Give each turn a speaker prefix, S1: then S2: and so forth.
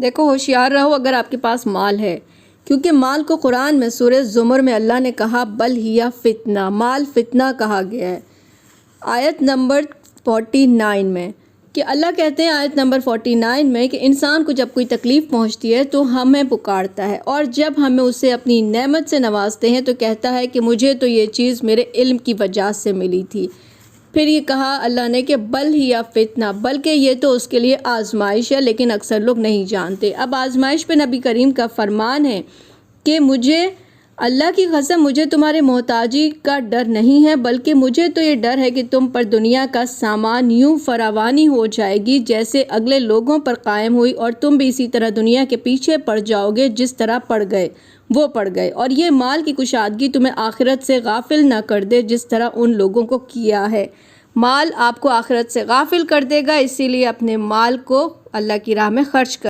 S1: دیکھو ہوشیار رہو اگر آپ کے پاس مال ہے، کیونکہ مال کو قرآن میں سورہ زمر میں اللہ نے کہا بل ہیا فتنہ، مال فتنہ کہا گیا ہے آیت نمبر 49 میں، کہ اللہ کہتے ہیں آیت نمبر 49 میں کہ انسان کو جب کوئی تکلیف پہنچتی ہے تو ہمیں پکارتا ہے، اور جب ہمیں اسے اپنی نعمت سے نوازتے ہیں تو کہتا ہے کہ مجھے تو یہ چیز میرے علم کی وجہ سے ملی تھی۔ پھر یہ کہا اللہ نے کہ بل ہی فتنہ، بلکہ یہ تو اس کے لیے آزمائش ہے، لیکن اکثر لوگ نہیں جانتے۔ اب آزمائش پہ نبی کریم کا فرمان ہے کہ مجھے اللہ کی قسم مجھے تمہارے محتاجی کا ڈر نہیں ہے، بلکہ مجھے تو یہ ڈر ہے کہ تم پر دنیا کا سامان یوں فراوانی ہو جائے گی جیسے اگلے لوگوں پر قائم ہوئی، اور تم بھی اسی طرح دنیا کے پیچھے پڑ جاؤ گے جس طرح پڑ گئے، اور یہ مال کی کشادگی تمہیں آخرت سے غافل نہ کر دے جس طرح ان لوگوں کو کیا ہے۔ مال آپ کو آخرت سے غافل کر دے گا، اسی لیے اپنے مال کو اللہ کی راہ میں خرچ کر